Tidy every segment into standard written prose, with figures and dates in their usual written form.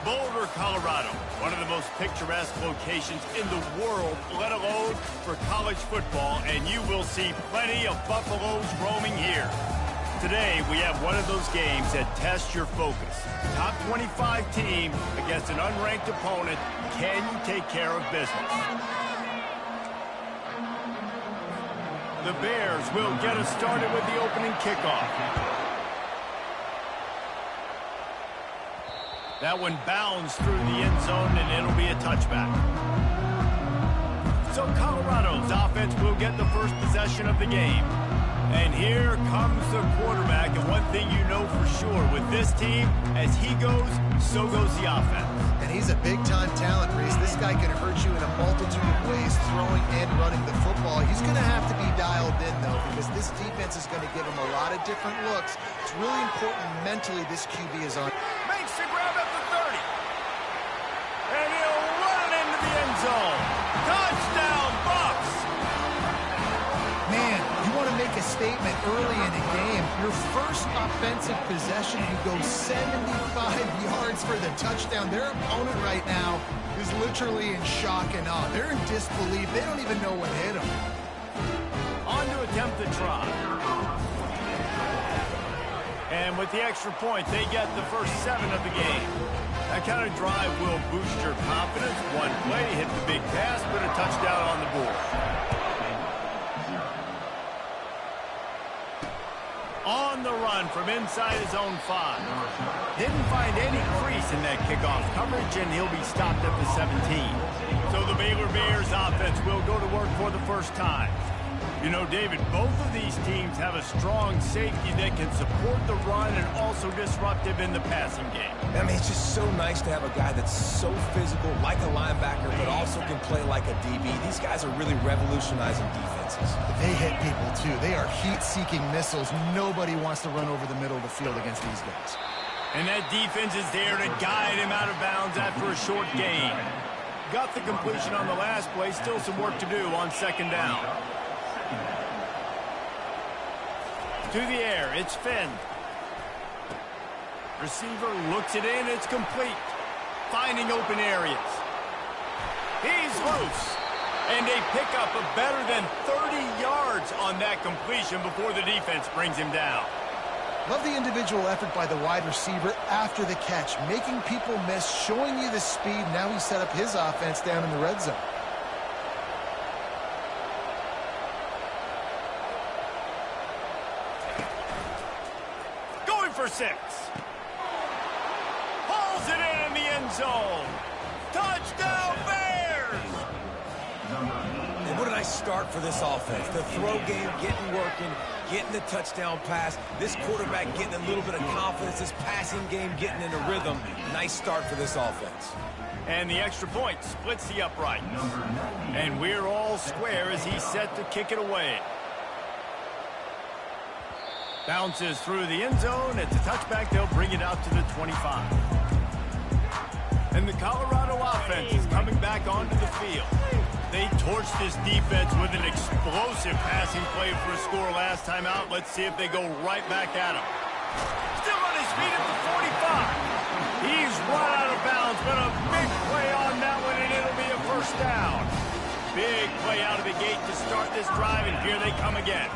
Boulder, Colorado, one of the most picturesque locations in the world, let alone for college football, and you will see plenty of Buffaloes roaming here. Today, we have one of those games that tests your focus. Top 25 team against an unranked opponent. Can you take care of business? The Bears will get us started with the opening kickoff. That one bounds through the end zone, and it'll be a touchback. So Colorado's offense will get the first possession of the game. And here comes the quarterback, and one thing you know for sure, with this team, as he goes, so goes the offense. And he's a big-time talent, Reese. This guy can hurt you in a multitude of ways, throwing and running the football. He's going to have to be dialed in, though, because this defense is going to give him a lot of different looks. It's really important mentally this QB is on. Makes the grab at the 30. And he'll run it into the end zone. Touchdown, Bucks! Man, you want to make a statement early in a game. Your first offensive possession, you go 75 yards for the touchdown. Their opponent right now is literally in shock and awe. They're in disbelief. They don't even know what hit them. On to attempt the try. And with the extra point, they get the first 7 of the game. That kind of drive will boost your confidence. One play, hit the big pass, put a touchdown on the board. On the run from inside his own 5. Didn't find any crease in that kickoff coverage, and he'll be stopped at the 17. So the Baylor Bears offense will go to work for the first time. You know, David, both of these teams have a strong safety that can support the run and also disruptive in the passing game. I mean, it's just so nice to have a guy that's so physical, like a linebacker, but also can play like a DB. These guys are really revolutionizing defenses. They hit people, too. They are heat-seeking missiles. Nobody wants to run over the middle of the field against these guys. And that defense is there to guide him out of bounds after a short gain. Got the completion on the last play. Still some work to do on second down. To the air, it's Finn. Receiver looks it in, it's complete. Finding open areas. He's loose. And they pick up a better than 30 yards on that completion before the defense brings him down. Love the individual effort by the wide receiver after the catch, making people miss, showing you the speed. Now he set up his offense down in the red zone. For 6. Pulls it in the end zone. Touchdown, Bears! And what a nice start for this offense. The throw game getting working, getting the touchdown pass. This quarterback getting a little bit of confidence. This passing game getting in a rhythm. Nice start for this offense. And the extra point splits the upright. And we're all square as he's set to kick it away. Bounces through the end zone. It's a touchback. They'll bring it out to the 25. And the Colorado offense is coming back onto the field. They torched this defense with an explosive passing play for a score last time out. Let's see if they go right back at him. Still on his feet at the 45. He's run out of bounds, but a big play on that one, and it'll be a first down. Big play out of the gate to start this drive, and here they come again.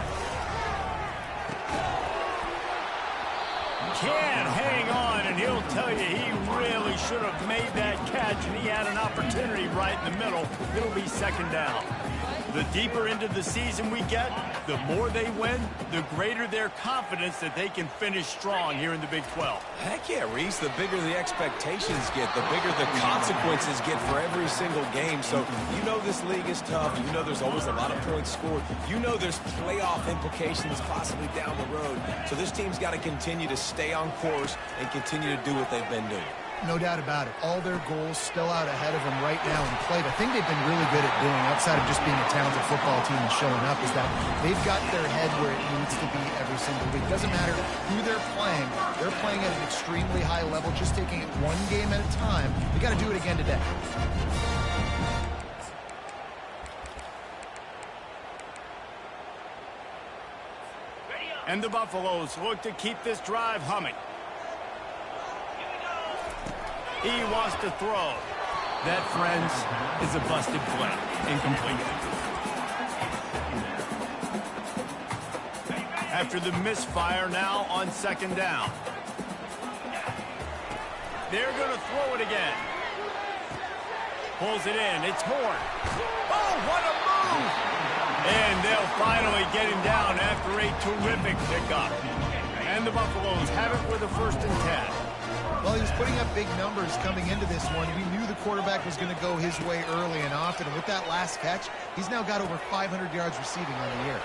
Can't hang on, and he'll tell you he really should have made that catch, and he had an opportunity right in the middle. It'll be second down. The deeper into the season we get, the more they win, the greater their confidence that they can finish strong here in the Big 12. Heck yeah, Reese. The bigger the expectations get, the bigger the consequences get for every single game. So you know this league is tough. You know there's always a lot of points scored. You know there's playoff implications possibly down the road. So this team's got to continue to stay on course and continue to do what they've been doing. No doubt about it. All their goals still out ahead of them right now in play. The thing they've been really good at doing, outside of just being a talented football team and showing up, is that they've got their head where it needs to be every single week. Doesn't matter who they're playing at an extremely high level, just taking it one game at a time. They got to do it again today. And the Buffaloes look to keep this drive humming. He wants to throw. That, friends, is a busted play. Incomplete. After the misfire, now on second down. They're going to throw it again. Pulls it in. It's Horn. Oh, what a move! And they'll finally get him down after a terrific pickup. And the Buffaloes have it with a 1st and 10. Well, he was putting up big numbers coming into this one. We knew the quarterback was going to go his way early and often. And with that last catch, he's now got over 500 yards receiving on the year.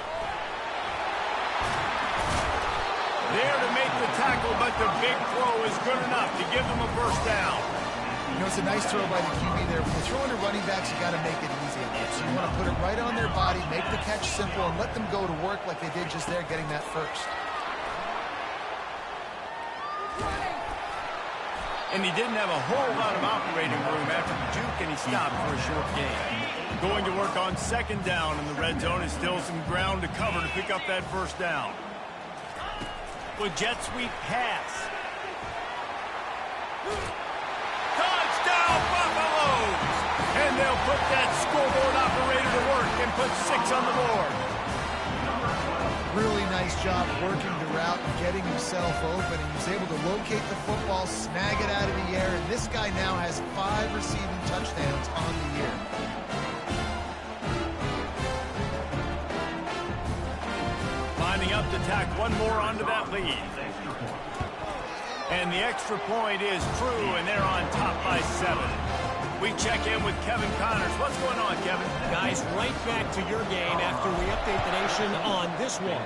There to make the tackle, but the big throw is good enough to give them a 1st down. You know, it's a nice throw by the QB there. When you're throwing to running backs, you got to make it easy. So you want to put it right on their body, make the catch simple, and let them go to work like they did just there, getting that 1st. And he didn't have a whole lot of operating room after the juke, and he stopped for a short gain. Going to work on 2nd down in the red zone is still some ground to cover to pick up that 1st down. With jet sweep pass. Touchdown, Buffaloes! And they'll put that scoreboard operator to work and put 6 on the board. Really nice job working the route and getting himself open. He was able to locate the football, snag it out of the air, and this guy now has 5 receiving touchdowns on the year. Lining up to tack one more onto that lead. And the extra point is true, and they're on top by 7. We check in with Kevin Connors. What's going on, Kevin? Guys, right back to your game after we update the nation on this one.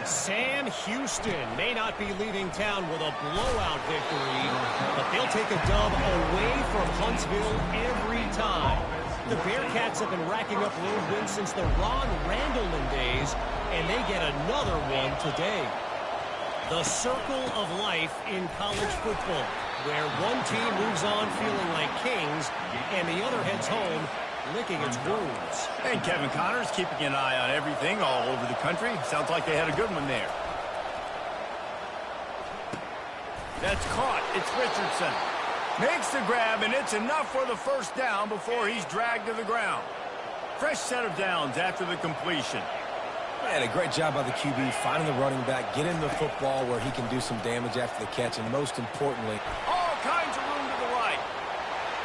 Sam Houston may not be leaving town with a blowout victory, but they'll take a dub away from Huntsville every time. The Bearcats have been racking up road wins since the Ron Randleman days, and they get another one today. The circle of life in college football, where one team moves on feeling like kings, and the other heads home licking its wounds. And Kevin Connors keeping an eye on everything all over the country. Sounds like they had a good one there. That's caught. It's Richardson. Makes the grab, and it's enough for the 1st down before he's dragged to the ground. Fresh set of downs after the completion. Man, a great job by the QB, finding the running back, getting the football where he can do some damage after the catch, and most importantly, all kinds of room to the right.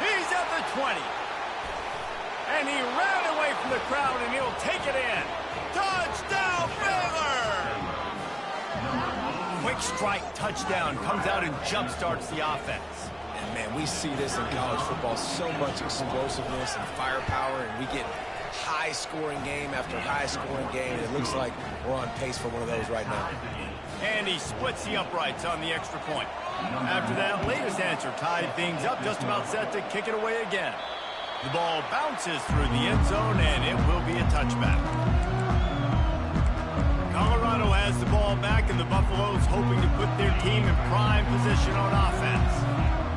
He's at the 20. And he ran away from the crowd, and he'll take it in. Touchdown, Baylor! Quick strike touchdown comes out and jump-starts the offense. and man, we see this in college football, so much explosiveness and firepower, and we get high-scoring game after high-scoring game, and it looks like we're on pace for one of those right now. And he splits the uprights on the extra point. After that latest answer tied things up, just about set to kick it away again. The ball bounces through the end zone, and it will be a touchback. Colorado has the ball back, and the Buffaloes hoping to put their team in prime position on offense.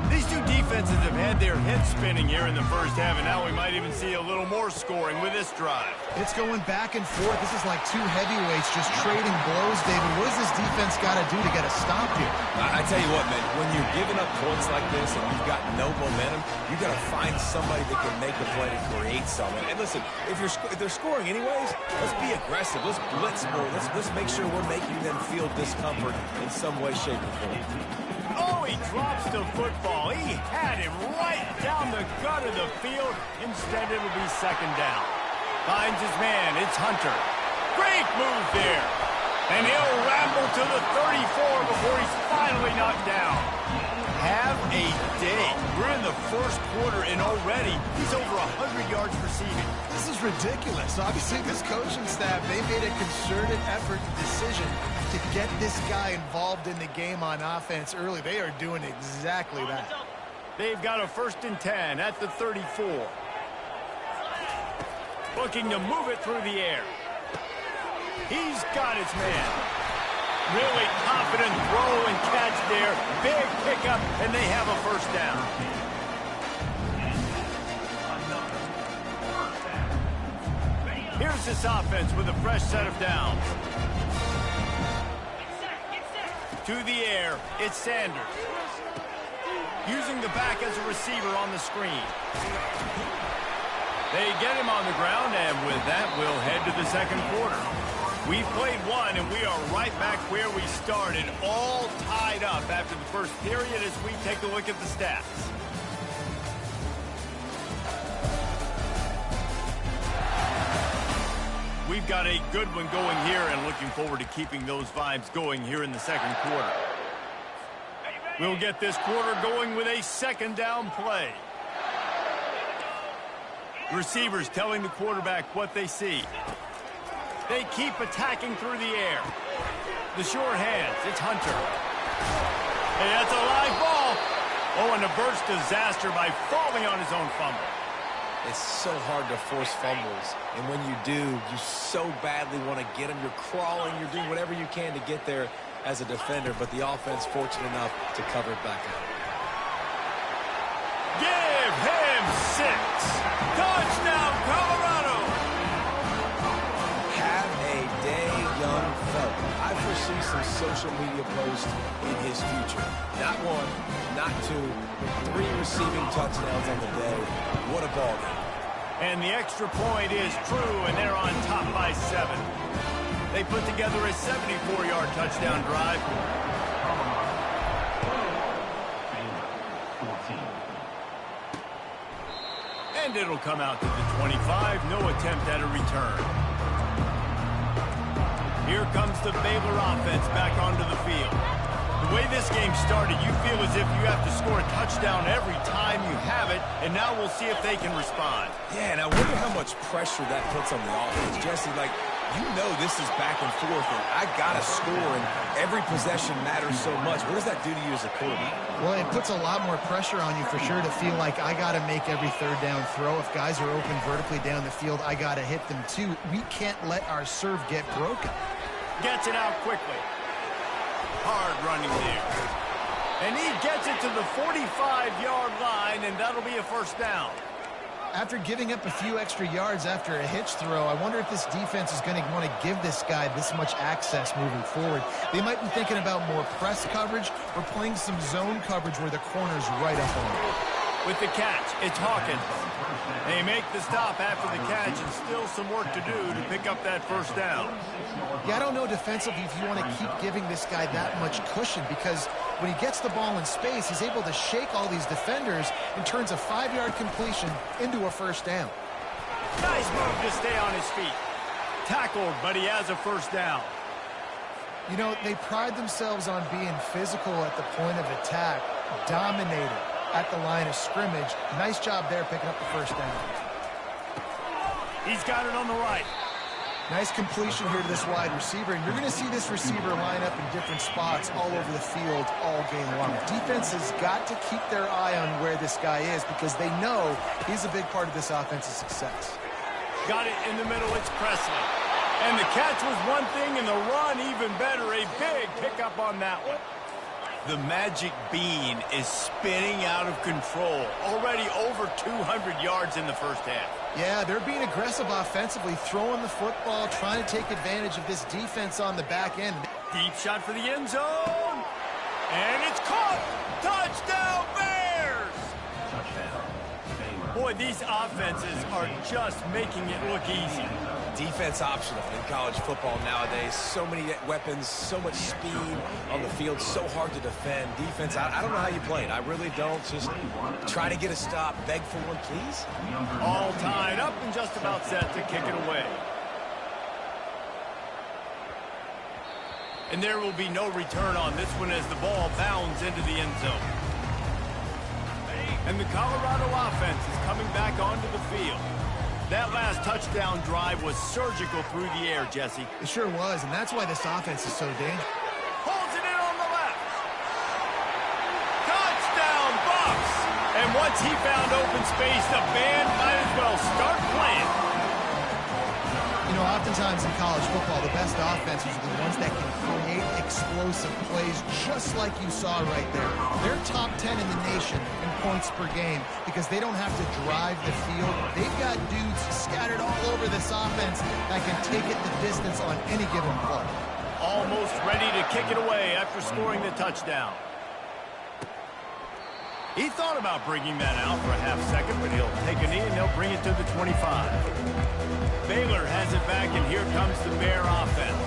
These two defenses have had their heads spinning here in the first half, and now we might even see a little more scoring with this drive. It's going back and forth. This is like two heavyweights just trading blows, David. What does this defense got to do to get a stop here? I tell you what, man, when you're giving up points like this and you've got no momentum, you got to find somebody that can make a play to create something. And listen, if they're scoring anyways, let's be aggressive. Let's blitz more. Let's make sure we're making them feel discomfort in some way, shape, or form. Oh, he drops the football. He had him right down the gut of the field. Instead, it'll be second down. Finds his man. It's Hunter. Great move there. And he'll ramble to the 34 before he's finally knocked down. Have a day. We're in the first quarter, and already he's over 100 yards receiving. This is ridiculous. Obviously, this coaching staff, they made a concerted effort and decision to get this guy involved in the game on offense early. They are doing exactly that. They've got a 1st and 10 at the 34. Looking to move it through the air. He's got his man. Really confident throw and catch there. Big pickup, and they have a 1st down. Here's this offense with a fresh set of downs. To the air, it's Sanders. using the back as a receiver on the screen. They get him on the ground, and with that, we'll head to the second quarter. We've played one, and we are right back where we started, all tied up after the first period as we take a look at the stats. We've got a good one going here, and looking forward to keeping those vibes going here in the second quarter. We'll get this quarter going with a second down play. Receivers telling the quarterback what they see. They keep attacking through the air. The short hands, it's Hunter. Hey, that's a live ball. Oh, and a burst disaster by falling on his own fumble. It's so hard to force fumbles, and when you do, you so badly want to get them. You're crawling, you're doing whatever you can to get there as a defender, but the offense fortunate enough to cover it back out. Give him 6. Touchdown, Colorado. Have a day, young fella. I foresee some social media posts in his future. Not 1, not 2, but 3 receiving touchdowns on the day. What a ball game. And the extra point is true, and they're on top by 7. They put together a 74-yard touchdown drive. And it'll come out to the 25. No attempt at a return. Here comes the Baylor offense back onto the field. The way this game started, you feel as if you have to score a touchdown every time you have it, and now we'll see if they can respond. Yeah, and I wonder how much pressure that puts on the offense. Jesse, like, you know this is back and forth, and I got to score, and every possession matters so much. What does that do to you as a quarterback? Well, it puts a lot more pressure on you for sure to feel like I got to make every third down throw. If guys are open vertically down the field, I got to hit them too. We can't let our serve get broken. Gets it out quickly. Hard running there. And he gets it to the 45-yard line, and that'll be a first down. After giving up a few extra yards after a hitch throw, I wonder if this defense is going to want to give this guy this much access moving forward. They might be thinking about more press coverage or playing some zone coverage where the corner's right up on him. With the catch, it's Hawkins. They make the stop after the catch, and still some work to do to pick up that first down. Yeah, I don't know defensively if you want to keep giving this guy that much cushion, because when he gets the ball in space, he's able to shake all these defenders and turns a 5-yard completion into a first down. Nice move to stay on his feet. Tackled, but he has a first down. You know, they pride themselves on being physical at the point of attack, dominated at the line of scrimmage. Nice job there picking up the first down. He's got it on the right. Nice completion here to this wide receiver, and you're going to see this receiver line up in different spots all over the field all game long. Defense has got to keep their eye on where this guy is because they know he's a big part of this offense's success. Got it in the middle, it's Presley. And the catch was one thing, and the run even better. A big pickup on that one. The magic bean is spinning out of control. Already over 200 yards in the first half. Yeah, they're being aggressive offensively, throwing the football, trying to take advantage of this defense on the back end. Deep shot for the end zone. And it's caught. Touchdown, Bears! Boy, these offenses are just making it look easy. Defense optional in college football nowadays. So many weapons, so much speed on the field, so hard to defend. Defense, I don't know how you play it. I really don't. Just try to get a stop, beg for one, please. All tied up and just about set to kick it away. And there will be no return on this one as the ball bounds into the end zone. And the Colorado offense is coming back onto the field. That last touchdown drive was surgical through the air, Jesse. It sure was, and that's why this offense is so dangerous. Holds it in on the left. Touchdown, Bucks! And once he found open space, the band might as well start playing. You know, oftentimes in college football, the best offenses are the ones that can create explosive plays, just like you saw right there. They're top 10 in the nation in points per game because they don't have to drive the field. They've got dudes scattered all over this offense that can take it the distance on any given play. Almost ready to kick it away after scoring the touchdown. He thought about bringing that out for a half second, but he'll take a knee and they'll bring it to the 25. Baylor has it back, and here comes the Bear offense.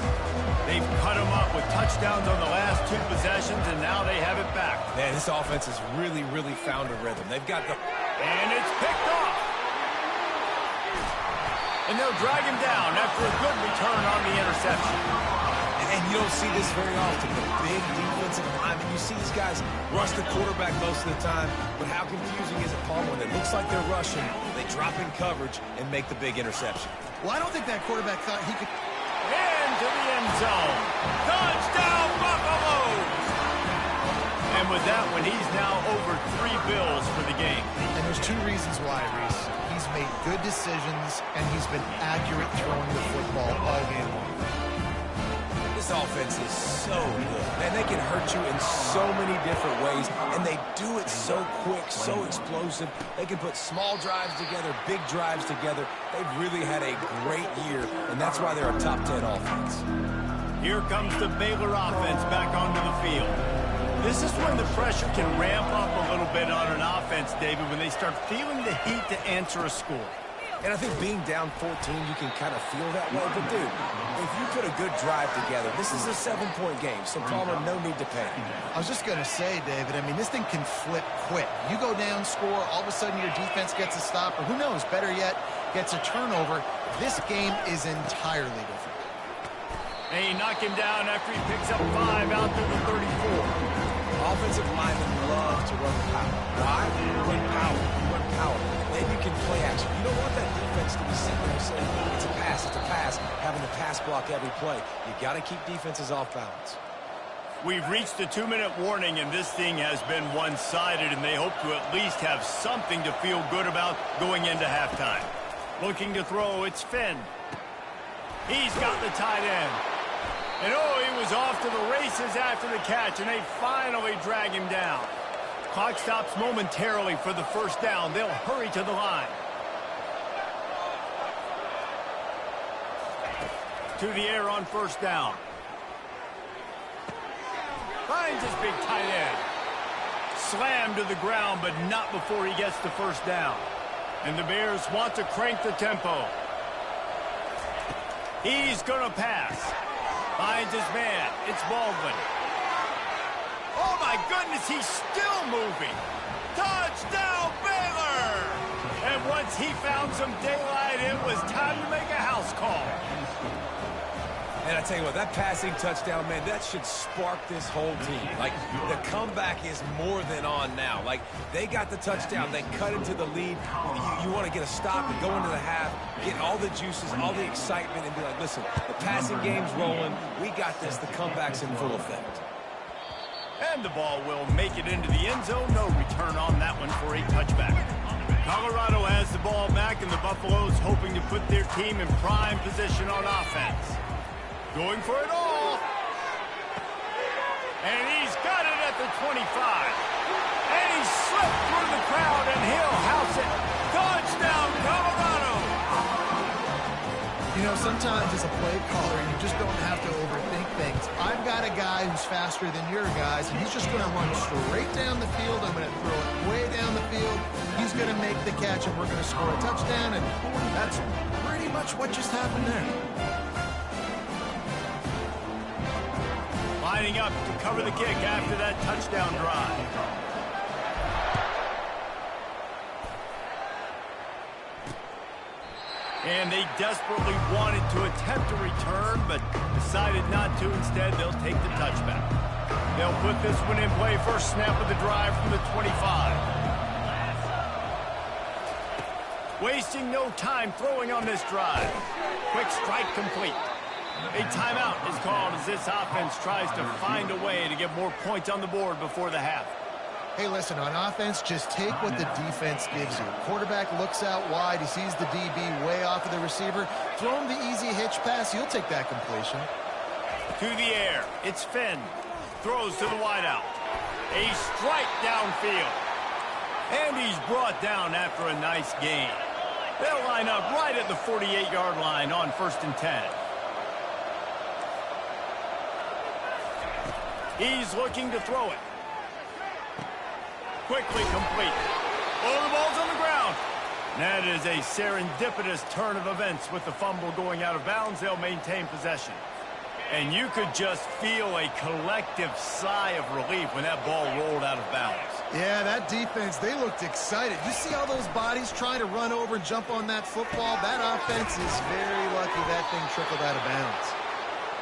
They've cut them up with touchdowns on the last 2 possessions, and now they have it back. Man, this offense has really found a rhythm. They've got the... And it's picked off. And they'll drag him down after a good return on the interception. And you don't see this very often, the big defensive linemen. You see these guys rush the quarterback most of the time, but how confusing is it, Paul, when it looks like they're rushing, they drop in coverage and make the big interception? Well, I don't think that quarterback thought he could... Into the end zone. Touchdown, Buffalo! And with that one, he's now over 3 bills for the game. And there's 2 reasons why, Reese. He's made good decisions, and he's been accurate throwing the football all game long. This offense is so good. Man, they can hurt you in so many different ways, and they do it so quick, so explosive. They can put small drives together, big drives together. They've really had a great year, and that's why they're a top 10 offense. Here comes the Baylor offense back onto the field. This is when the pressure can ramp up a little bit on an offense, David, when they start feeling the heat to answer a score. And I think being down 14, you can kind of feel that way. But, dude, if you put a good drive together, this is a 7-point game, so Palmer, no need to panic. I was just going to say, David, I mean, this thing can flip quick. You go down, score, all of a sudden your defense gets a stop, or who knows, better yet, gets a turnover. This game is entirely different. And he knocked him down after he picks up 5 out to the 34. Offensive linemen love to run power. Why? Run power. Run power. Then you can play action. You don't want that defense to be sitting there saying, it's a pass, having to pass block every play. You got to keep defenses off balance. We've reached the 2-minute warning, and this thing has been one-sided, and they hope to at least have something to feel good about going into halftime. Looking to throw, it's Finn. He's got the tight end. And oh, he was off to the races after the catch, and they finally drag him down. Clock stops momentarily for the first down. They'll hurry to the line. To the air on first down. Finds his big tight end. Slammed to the ground, but not before he gets the first down. And the Bears want to crank the tempo. He's going to pass. Finds his man. It's Baldwin. Oh, my goodness, he's still moving. Touchdown, Baylor! And once he found some daylight, it was time to make a house call. And I tell you what, that passing touchdown, man, that should spark this whole team. Like, the comeback is more than on now. Like, they got the touchdown. They cut into the lead. You want to get a stop and go into the half, get all the juices, all the excitement, and be like, listen, the passing game's rolling. We got this. The comeback's in full effect. And the ball will make it into the end zone. No return on that one for a touchback. Colorado has the ball back, and the Buffaloes hoping to put their team in prime position on offense. Going for it all. And he's got it at the 25. And he slipped through the crowd, and he'll house it. Touchdown, Colorado. You know, sometimes as a play caller, you just don't have to overthink things. I've got a guy who's faster than your guys, and he's just going to run straight down the field. I'm going to throw it way down the field. He's going to make the catch, and we're going to score a touchdown, and that's pretty much what just happened there. Lining up to cover the kick after that touchdown drive. And they desperately wanted to attempt a return, but decided not to. Instead, they'll take the touchback. They'll put this one in play. First snap of the drive from the 25. Wasting no time throwing on this drive. Quick strike complete. A timeout is called as this offense tries to find a way to get more points on the board before the half. Hey, listen, on offense, just take what the defense gives you. Quarterback looks out wide. He sees the DB way off of the receiver. Throw him the easy hitch pass. You'll take that completion. To the air. It's Finn. Throws to the wideout. A strike downfield. And he's brought down after a nice gain. They'll line up right at the 48-yard line on 1st and 10. He's looking to throw it. Quickly complete. Oh, the ball's on the ground. That is a serendipitous turn of events with the fumble going out of bounds. They'll maintain possession. And you could just feel a collective sigh of relief when that ball rolled out of bounds. Yeah, that defense, they looked excited. You see all those bodies trying to run over and jump on that football? That offense is very lucky that thing trickled out of bounds.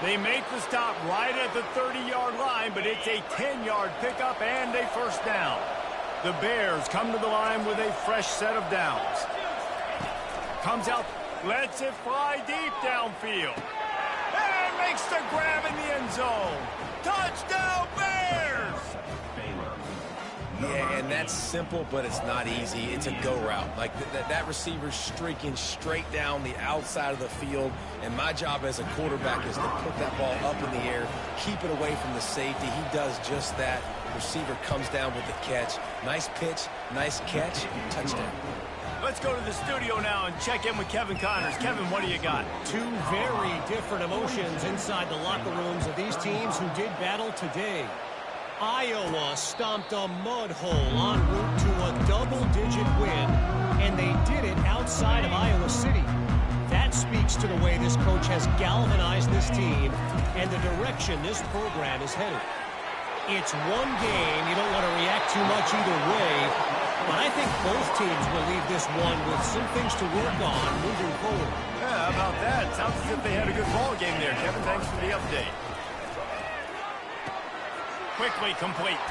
They make the stop right at the 30-yard line, but it's a 10-yard pickup and a first down. The Bears come to the line with a fresh set of downs. Comes out, lets it fly deep downfield. And makes the grab in the end zone. Touchdown, Bears! Yeah, and that's simple, but it's not easy. It's a go route. Like that receiver's streaking straight down the outside of the field, and my job as a quarterback is to put that ball up in the air, keep it away from the safety. He does just that. Receiver comes down with the catch. Nice pitch, nice catch, touchdown. Let's go to the studio now and check in with Kevin Connors. Kevin, what do you got? Two very different emotions inside the locker rooms of these teams who did battle today. Iowa stomped a mud hole en route to a double-digit win, and they did it outside of Iowa City. That speaks to the way this coach has galvanized this team and the direction this program is headed. It's one game. You don't want to react too much either way, but I think both teams will leave this one with some things to work on moving forward. Yeah, how about that? Sounds as if they had a good ball game there, Kevin. Thanks for the update. Quickly complete.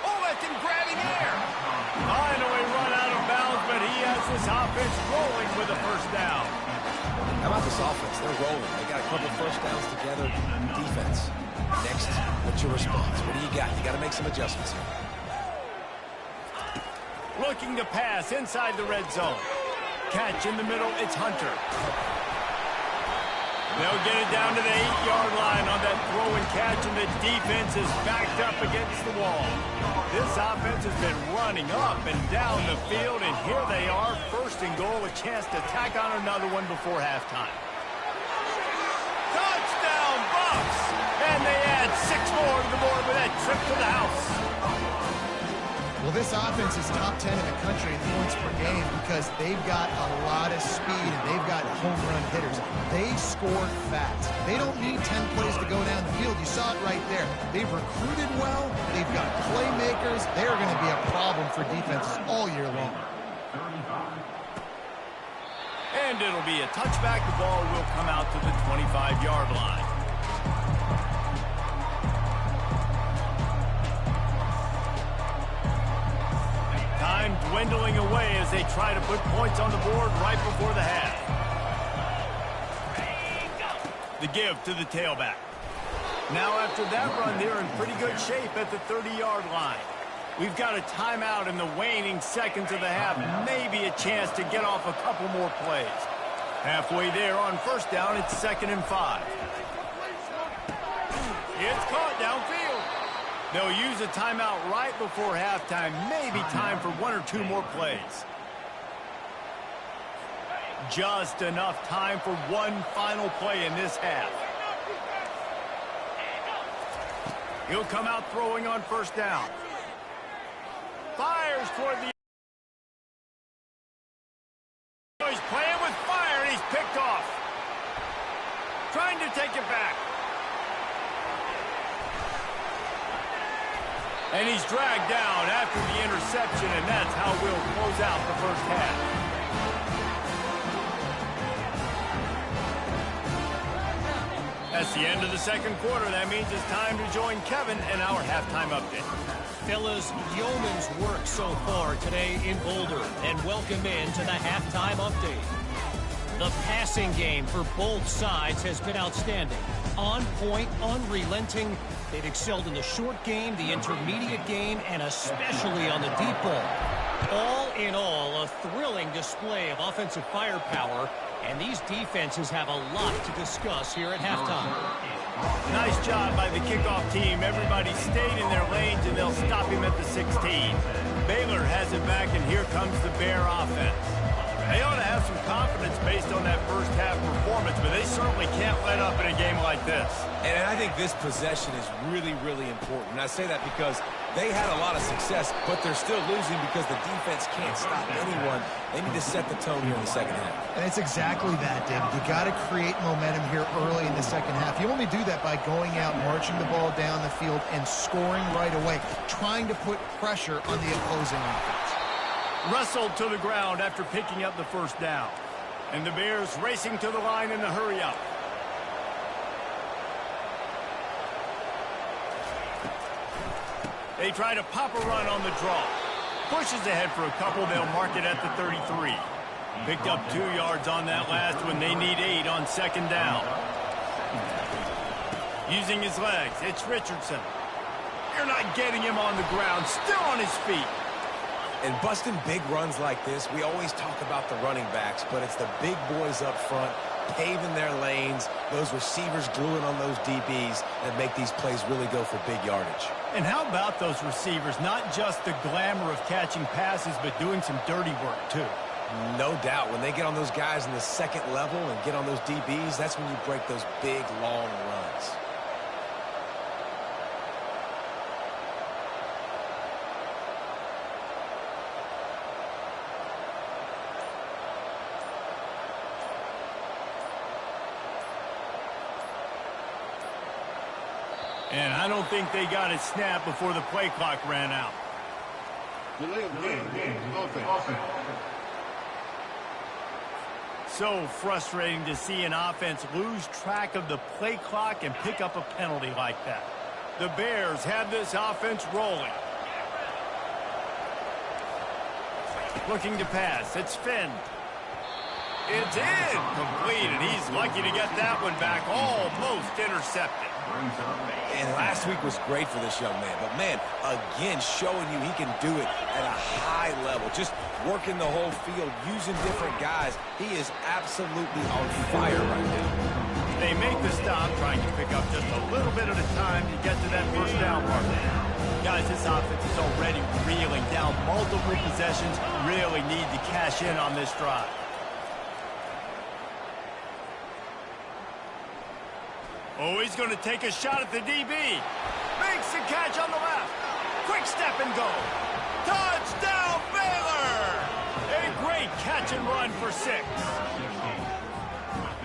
Oh, that's in grabbing air. Finally run out of bounds, but he has this offense rolling with a first down. How about this offense? They're rolling. They got a couple first downs together. Defense. Next, what's your response? What do you got? You got to make some adjustments here. Looking to pass inside the red zone. Catch in the middle. It's Hunter. They'll get it down to the 8-yard line on that throw and catch, and the defense is backed up against the wall. This offense has been running up and down the field, and here they are, first and goal, a chance to tack on another one before halftime. Touchdown, Bucks! And they add 6 more to the board with that trip to the house. Well, this offense is top 10 in the country in points per game because they've got a lot of speed and they've got home run hitters. They score fast. They don't need 10 plays to go down the field. You saw it right there. They've recruited well. They've got playmakers. They're going to be a problem for defenses all year long. And it'll be a touchback. The ball will come out to the 25-yard line. Time dwindling away as they try to put points on the board right before the half. The give to the tailback. Now after that run, they're in pretty good shape at the 30-yard line. We've got a timeout in the waning seconds of the half. Maybe a chance to get off a couple more plays. Halfway there on first down, it's 2nd and 5. It's caught downfield. They'll use a timeout right before halftime. Maybe time for 1 or 2 more plays. Just enough time for one final play in this half. He'll come out throwing on first down. Fires toward the... He's playing with fire, and he's picked off. Trying to take it back. And he's dragged down after the interception, and that's how we'll close out the first half. That's the end of the second quarter. That means it's time to join Kevin in our halftime update. Fellas, yeoman's work so far today in Boulder, and welcome in to the halftime update. The passing game for both sides has been outstanding. On point, unrelenting. They've excelled in the short game, the intermediate game, and especially on the deep ball. All in all, a thrilling display of offensive firepower, and these defenses have a lot to discuss here at halftime. Nice job by the kickoff team. Everybody stayed in their lanes, and they'll stop him at the 16. Baylor has it back, and here comes the Bear offense. They ought to have some confidence based on that first half performance, but they certainly can't let up in a game like this. And I think this possession is really, really important. And I say that because they had a lot of success, but they're still losing because the defense can't stop anyone. They need to set the tone here in the second half. And it's exactly that, David. You got to create momentum here early in the second half. You only do that by going out, marching the ball down the field, and scoring right away, trying to put pressure on the opposing offense. Wrestled to the ground after picking up the first down. And the Bears racing to the line in the hurry-up. They try to pop a run on the draw. Pushes ahead for a couple. They'll mark it at the 33. Picked up 2 yards on that last one. They need 8 on second down. Using his legs, it's Richardson. You're not getting him on the ground. Still on his feet. And busting big runs like this, we always talk about the running backs, but it's the big boys up front paving their lanes, those receivers gluing on those DBs that make these plays really go for big yardage. And how about those receivers? Not just the glamour of catching passes, but doing some dirty work, too. No doubt. When they get on those guys in the second level and get on those DBs, that's when you break those big, long runs. And I don't think they got it snapped before the play clock ran out. So frustrating to see an offense lose track of the play clock and pick up a penalty like that. The Bears have this offense rolling. Looking to pass. It's Finn. It's in. Complete, and he's lucky to get that one back. Almost intercepted. And last week was great for this young man. But, man, again, showing you he can do it at a high level. Just working the whole field, using different guys. He is absolutely on fire right now. They make the stop, trying to pick up just a little bit at a time to get to that first down mark. Guys, this offense is already reeling down multiple possessions. Really need to cash in on this drive. Oh, he's going to take a shot at the DB. Makes the catch on the left. Quick step and go. Touchdown, Baylor! A great catch and run for 6.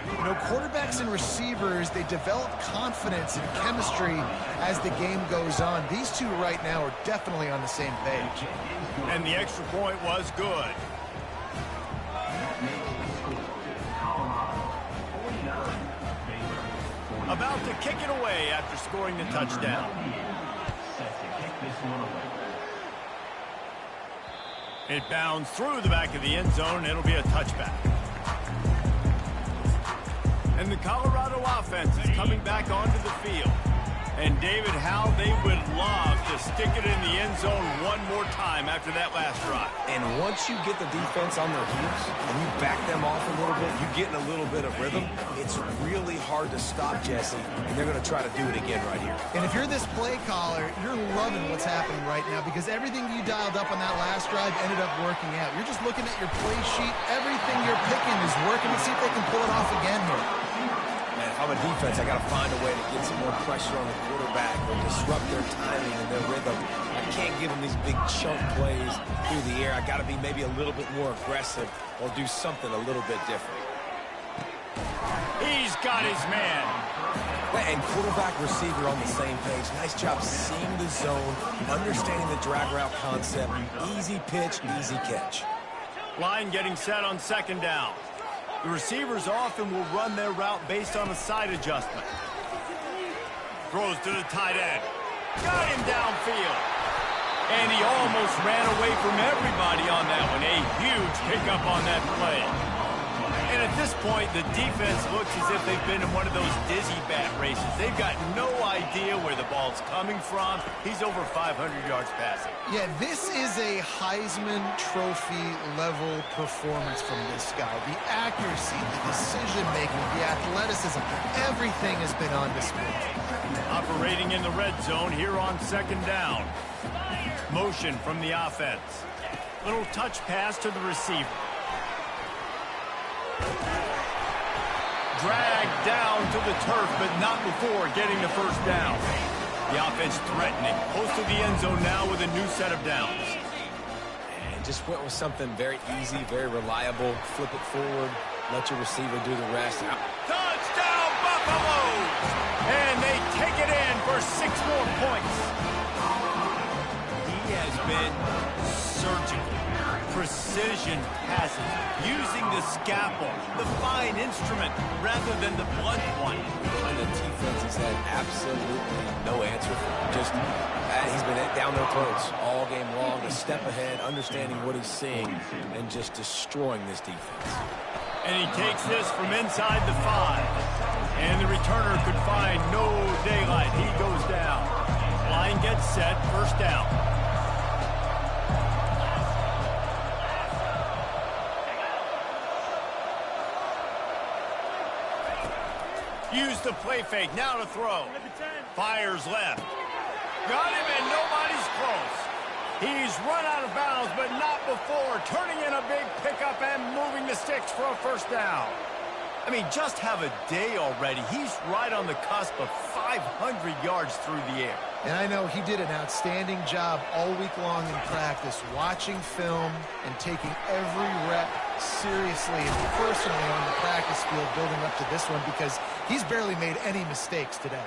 You know, quarterbacks and receivers, they develop confidence and chemistry as the game goes on. These two right now are definitely on the same page. And the extra point was good. About to kick it away after scoring the touchdown. It bounds through the back of the end zone. It'll be a touchback. And the Colorado offense is coming back onto the field. And David, how they would love to stick it in the end zone one more time after that last drive. And once you get the defense on their heels and you back them off a little bit, you get in a little bit of rhythm, it's really hard to stop Jesse, and they're going to try to do it again right here. And if you're this play caller, you're loving what's happening right now because everything you dialed up on that last drive ended up working out. You're just looking at your play sheet. Everything you're picking is working. Let's see if they can pull it off again here. Man, if I'm a defense, I got to find a way to get some more pressure on the quarterback or disrupt their timing and their rhythm. I can't give them these big chunk plays through the air. I got to be maybe a little bit more aggressive or do something a little bit different. He's got his man. And quarterback receiver on the same page. Nice job seeing the zone, understanding the drag route concept. Easy pitch, easy catch. Line getting set on second down. The receivers often will run their route based on a side adjustment. Throws to the tight end. Got him downfield. And he almost ran away from everybody on that one. A huge pickup on that play. And at this point, the defense looks as if they've been in one of those dizzy bat races. They've got no idea where the ball's coming from. He's over 500 yards passing. Yeah, this is a Heisman Trophy level performance from this guy. The accuracy, the decision-making, the athleticism, everything has been on display. Operating in the red zone here on second down. Motion from the offense. Little touch pass to the receiver. Dragged down to the turf, but not before getting the first down. The offense threatening. Close to the end zone now with a new set of downs. And just went with something very easy, very reliable. Flip it forward. Let your receiver do the rest. Touchdown, Buffaloes! And they take it in for 6 more points. He has been surgical. Precision passes, using the scalpel, the fine instrument, rather than the blunt one. And the defense has had absolutely no answer for him. Just, he's been down their throats all game long, a step ahead, understanding what he's seeing, and just destroying this defense. And he takes this from inside the 5. And the returner could find no daylight. He goes down. Line gets set, first down. Use the play fake, now to throw. Fires left. Got him and nobody's close. He's run out of bounds, but not before. Turning in a big pickup and moving the sticks for a first down. I mean, just have a day already. He's right on the cusp of 500 yards through the air. And I know he did an outstanding job all week long in practice, watching film and taking every rep seriously and personally on the practice field building up to this one because he's barely made any mistakes today.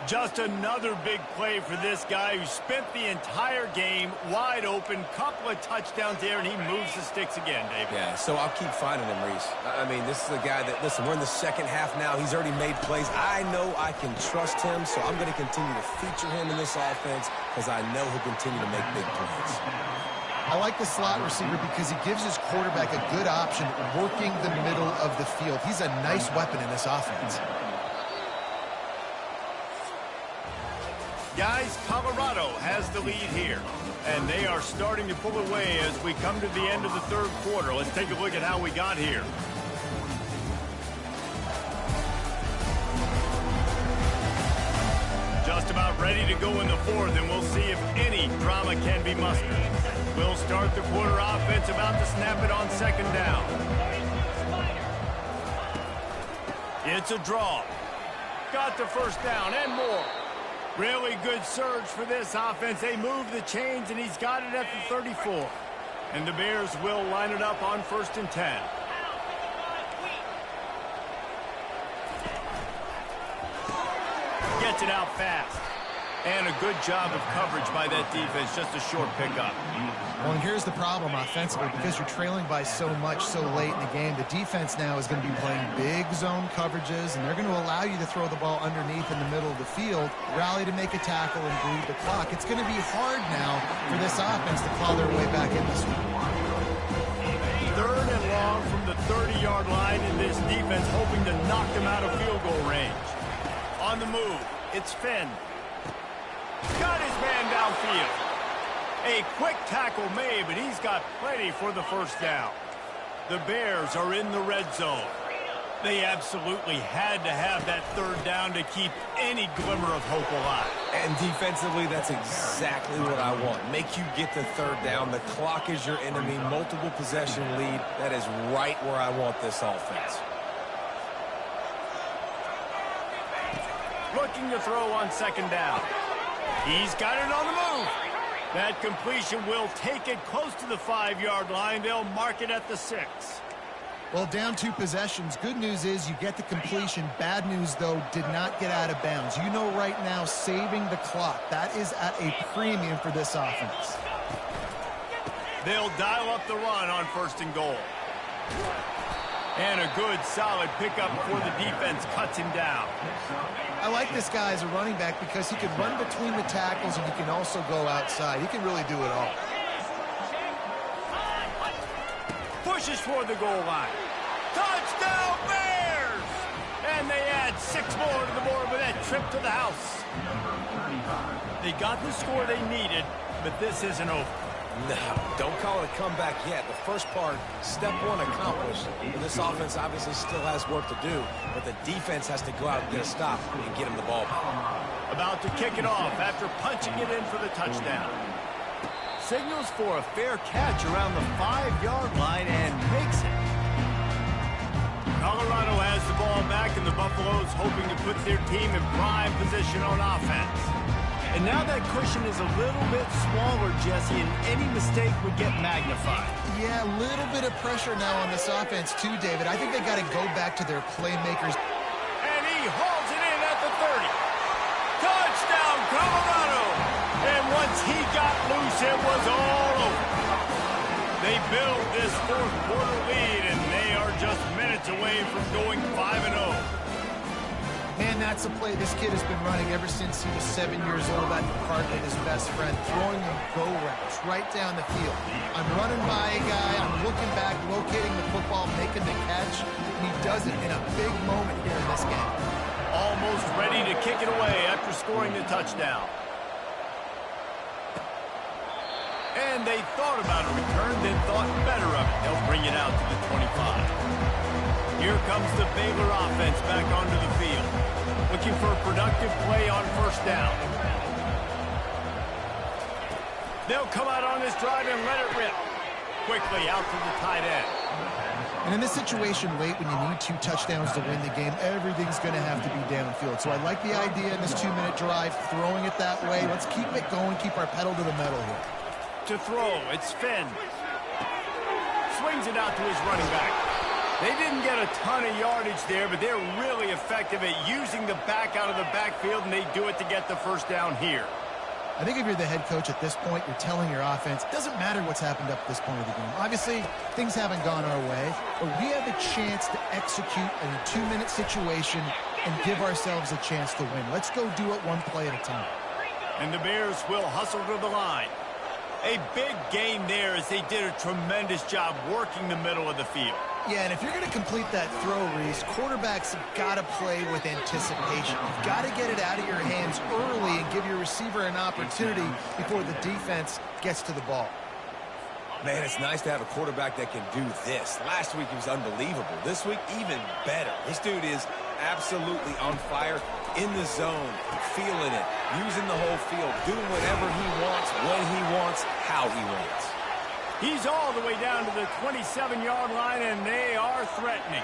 Just another big play for this guy who spent the entire game wide open, couple of touchdowns there, and he moves the sticks again, David. Yeah, so I'll keep finding him, Reese. I mean, this is a guy that, listen, we're in the second half now. He's already made plays. I know I can trust him, so I'm going to continue to feature him in this offense because I know he'll continue to make big plays. I like the slot receiver because he gives his quarterback a good option working the middle of the field. He's a nice weapon in this offense. Guys, Colorado has the lead here, and they are starting to pull away as we come to the end of the third quarter. Let's take a look at how we got here. Just about ready to go in the fourth, and we'll see if any drama can be mustered. We'll start the quarter offense, about to snap it on second down. It's a draw. Got the first down and more. Really good surge for this offense. They move the chains, and he's got it at the 34. And the Bears will line it up on 1st and 10. Gets it out fast. And a good job of coverage by that defense. Just a short pickup. Well, and here's the problem offensively. Because you're trailing by so much so late in the game, the defense now is going to be playing big zone coverages, and they're going to allow you to throw the ball underneath in the middle of the field, rally to make a tackle, and bleed the clock. It's going to be hard now for this offense to claw their way back in this one. 3rd and long from the 30-yard line, and this defense hoping to knock them out of field goal range. On the move, it's Finn. Got his man downfield. A quick tackle made, but he's got plenty for the first down. The Bears are in the red zone. They absolutely had to have that 3rd down to keep any glimmer of hope alive. And defensively, that's exactly what I want. Make you get the 3rd down. The clock is your enemy. Multiple possession lead. That is right where I want this offense. Looking to throw on second down. He's got it on the move. That completion will take it close to the 5-yard line. They'll mark it at the 6. Well, down 2 possessions. Good news is you get the completion. Bad news, though, did not get out of bounds. You know right now, saving the clock. That is at a premium for this offense. They'll dial up the run on 1st and goal. And a good, solid pickup before the defense cuts him down. I like this guy as a running back because he can run between the tackles and he can also go outside. He can really do it all. Pushes toward the goal line. Touchdown, Bears! And they add 6 more to the board with that trip to the house. They got the score they needed, but this isn't over. No, don't call it a comeback yet. The first part, step 1 accomplished. This offense obviously still has work to do, but the defense has to go out and get a stop and get him the ball back. About to kick it off after punching it in for the touchdown. Signals for a fair catch around the 5-yard line and makes it. Colorado has the ball back, and the Buffaloes hoping to put their team in prime position on offense. And now that cushion is a little bit smaller, Jesse, and any mistake would get magnified. Yeah, a little bit of pressure now on this offense too, David. I think they got to go back to their playmakers. And he hauls it in at the 30. Touchdown, Colorado! And once he got loose, it was all over. They build this fourth quarter lead, and they are just minutes away from going 5-0. Man, that's a play this kid has been running ever since he was 7 years old at the park with his best friend, throwing them go routes right down the field. I'm running by a guy, I'm looking back, locating the football, making the catch, and he does it in a big moment here in this game. Almost ready to kick it away after scoring the touchdown. And they thought about a return, then thought better of it. They'll bring it out to the 25. Here comes the Baylor offense back onto the field, looking for a productive play on first down. They'll come out on this drive and let it rip. Quickly out to the tight end. And in this situation late, when you need 2 touchdowns to win the game, everything's going to have to be downfield. So I like the idea in this 2-minute drive, throwing it that way. Let's keep it going, keep our pedal to the metal here. To throw, it's Finn. Swings it out to his running back. They didn't get a ton of yardage there, but they're really effective at using the back out of the backfield, and they do it to get the first down here. I think if you're the head coach at this point, you're telling your offense, it doesn't matter what's happened up to this point of the game. Obviously, things haven't gone our way, but we have a chance to execute in a 2-minute situation and give ourselves a chance to win. Let's go do it one play at a time. And the Bears will hustle to the line. A big gain there as they did a tremendous job working the middle of the field. Yeah, and if you're going to complete that throw, Reese, quarterbacks have got to play with anticipation. You've got to get it out of your hands early and give your receiver an opportunity before the defense gets to the ball. Man, it's nice to have a quarterback that can do this. Last week he was unbelievable. This week, even better. This dude is absolutely on fire, in the zone, feeling it, using the whole field, doing whatever he wants, when he wants, how he wants. He's all the way down to the 27-yard line, and they are threatening.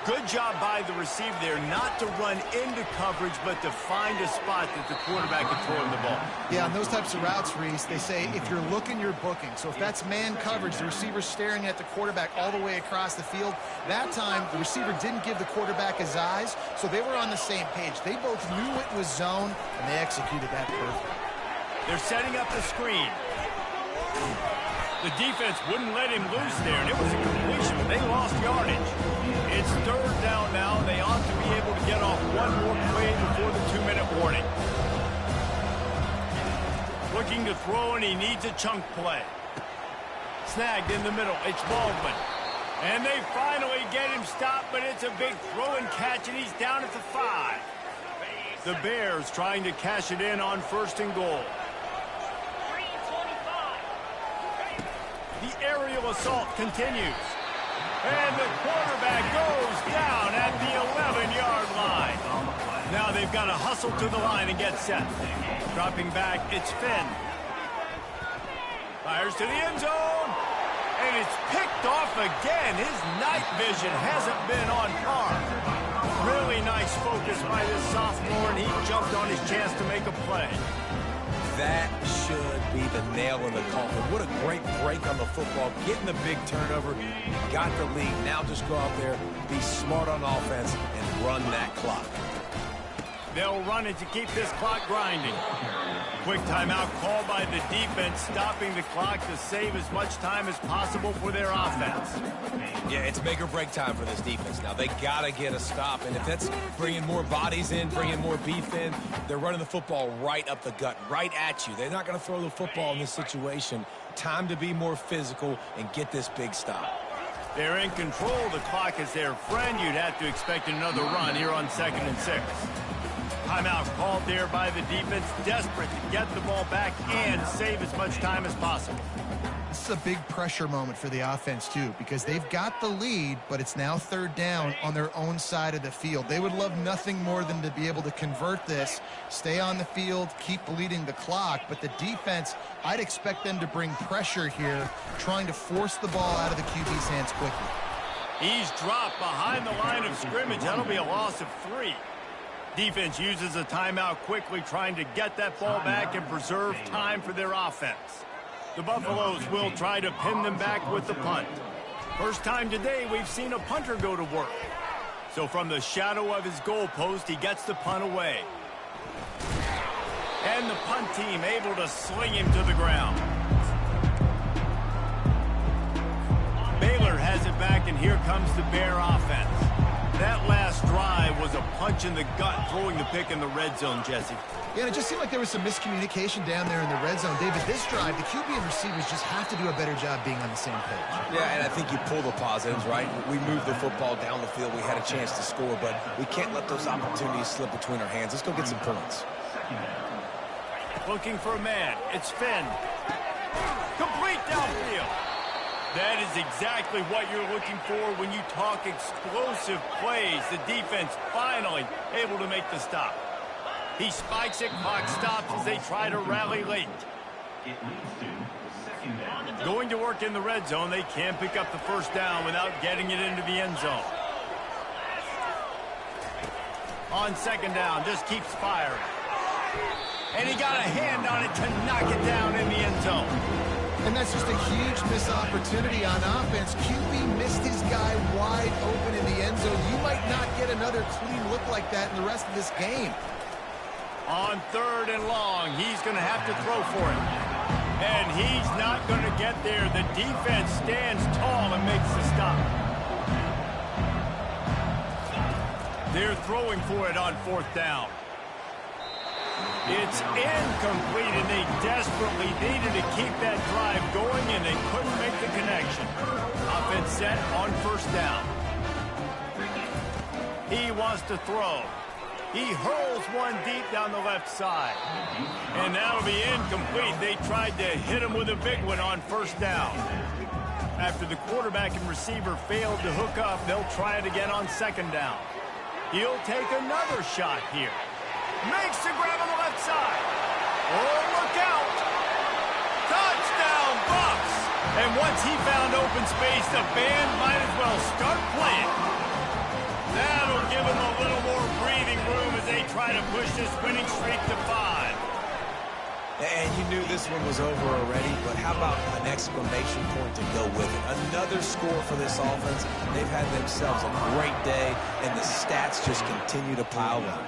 Good job by the receiver there not to run into coverage, but to find a spot that the quarterback can throw him the ball. Yeah, on those types of routes, Reese, they say if you're looking, you're booking. So if that's man coverage, the receiver's staring at the quarterback all the way across the field. That time, the receiver didn't give the quarterback his eyes, so they were on the same page. They both knew it was zone, and they executed that perfectly. They're setting up the screen. The defense wouldn't let him loose there, and it was a completion, but they lost yardage. It's third down now. They ought to be able to get off one more play before the 2-minute warning. Looking to throw, and he needs a chunk play. Snagged in the middle. It's Baldwin. And they finally get him stopped, but it's a big throw and catch, and he's down at the 5. The Bears trying to cash it in on first and goal. The aerial assault continues. And the quarterback goes down at the 11-yard line. Now they've got to hustle to the line and get set. Dropping back, it's Finn. Fires to the end zone. And it's picked off again. His night vision hasn't been on par. Really nice focus by this sophomore, and he jumped on his chance to make a play. That should be the nail in the coffin. What a great break on the football. Getting the big turnover. You got the lead. Now just go out there, be smart on offense, and run that clock. They'll run it to keep this clock grinding. Quick timeout called by the defense, stopping the clock to save as much time as possible for their offense. Yeah, it's make or break time for this defense. Now, they got to get a stop, and if that's bringing more bodies in, bringing more beef in, they're running the football right up the gut, right at you. They're not going to throw the football in this situation. Time to be more physical and get this big stop. They're in control. The clock is their friend. You'd have to expect another run here on 2nd and 6. Timeout called there by the defense, desperate to get the ball back and save as much time as possible. This is a big pressure moment for the offense, too, because they've got the lead, but it's now 3rd down on their own side of the field. They would love nothing more than to be able to convert this, stay on the field, keep bleeding the clock, but the defense, I'd expect them to bring pressure here, trying to force the ball out of the QB's hands quickly. He's dropped behind the line of scrimmage. That'll be a loss of 3. Defense uses a timeout quickly, trying to get that ball back and preserve time for their offense. The Buffaloes will try to pin them back with the punt. First time today we've seen a punter go to work. So from the shadow of his goal post, he gets the punt away. And the punt team able to sling him to the ground. Baylor has it back, and here comes the Bear offense. That last drive was a punch in the gut, throwing the pick in the red zone, Jesse. Yeah, and it just seemed like there was some miscommunication down there in the red zone. David, this drive, the QB and receivers just have to do a better job being on the same page. Yeah, and I think you pull the positives, right? We moved the football down the field. We had a chance to score, but we can't let those opportunities slip between our hands. Let's go get some points. Looking for a man. It's Finn. Complete downfield. That is exactly what you're looking for when you talk explosive plays. The defense finally able to make the stop. He spikes it, clock stops as they try to rally late. Going to work in the red zone, they can't pick up the first down without getting it into the end zone. On second down, just keeps firing. And he got a hand on it to knock it down in the end zone. And that's just a huge missed opportunity on offense. QB missed his guy wide open in the end zone. You might not get another clean look like that in the rest of this game. On third and long, he's going to have to throw for it. And he's not going to get there. The defense stands tall and makes the stop. They're throwing for it on fourth down. It's incomplete, and they desperately needed to keep that drive going, and they couldn't make the connection. Offense set on first down. He wants to throw. He hurls one deep down the left side. And that'll be incomplete. They tried to hit him with a big one on first down. After the quarterback and receiver failed to hook up, they'll try it again on second down. He'll take another shot here. Makes the grab on the left side. Oh, look out. Touchdown, Bucks. And once he found open space, the band might as well start playing. That'll give him a little more breathing room as they try to push this winning streak to 5. And you knew this one was over already, but how about an exclamation point to go with it? Another score for this offense. They've had themselves a great day, and the stats just continue to pile up.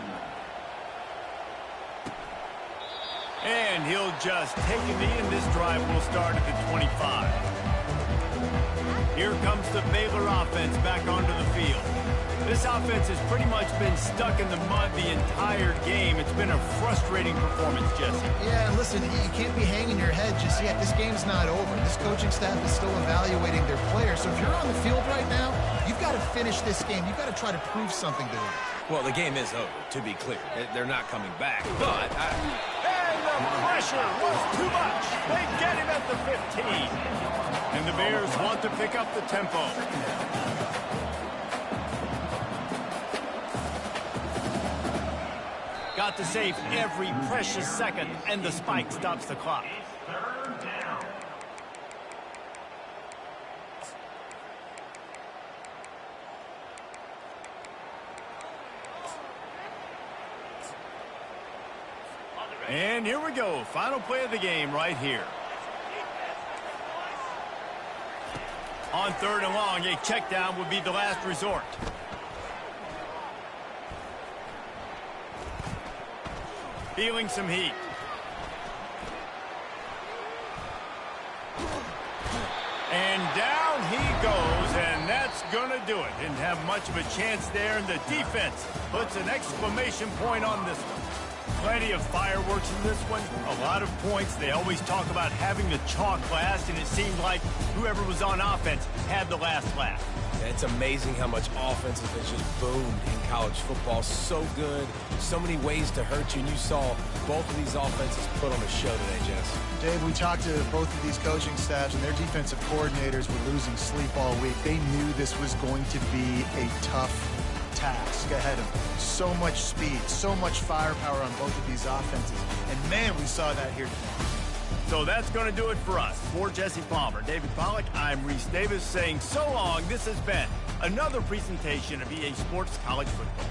And he'll just take a knee, and this drive will start at the 25. Here comes the Baylor offense back onto the field. This offense has pretty much been stuck in the mud the entire game. It's been a frustrating performance, Jesse. Yeah, and listen, you can't be hanging your head just yet. This game's not over. This coaching staff is still evaluating their players. So if you're on the field right now, you've got to finish this game. You've got to try to prove something to them. Well, the game is over, to be clear. They're not coming back, but... And the pressure was too much. They get him at the 15. And the Bears want to pick up the tempo. Got to save every precious second, and the spike stops the clock. And here we go. Final play of the game right here. On third and long, a check down would be the last resort. Feeling some heat. And down he goes, and that's going to do it. Didn't have much of a chance there, and the defense puts an exclamation point on this one. Plenty of fireworks in this one, a lot of points. They always talk about having the chalk last, and it seemed like whoever was on offense had the last laugh. And it's amazing how much offense has just boomed in college football. So good, so many ways to hurt you, and you saw both of these offenses put on a show today, Jess. Dave, we talked to both of these coaching staffs, and their defensive coordinators were losing sleep all week. They knew this was going to be a tough task ahead of them. So much speed, so much firepower on both of these offenses. And, man, we saw that here today. So that's going to do it for us. For Jesse Palmer, David Pollack, I'm Reese Davis saying so long. This has been another presentation of EA Sports College Football.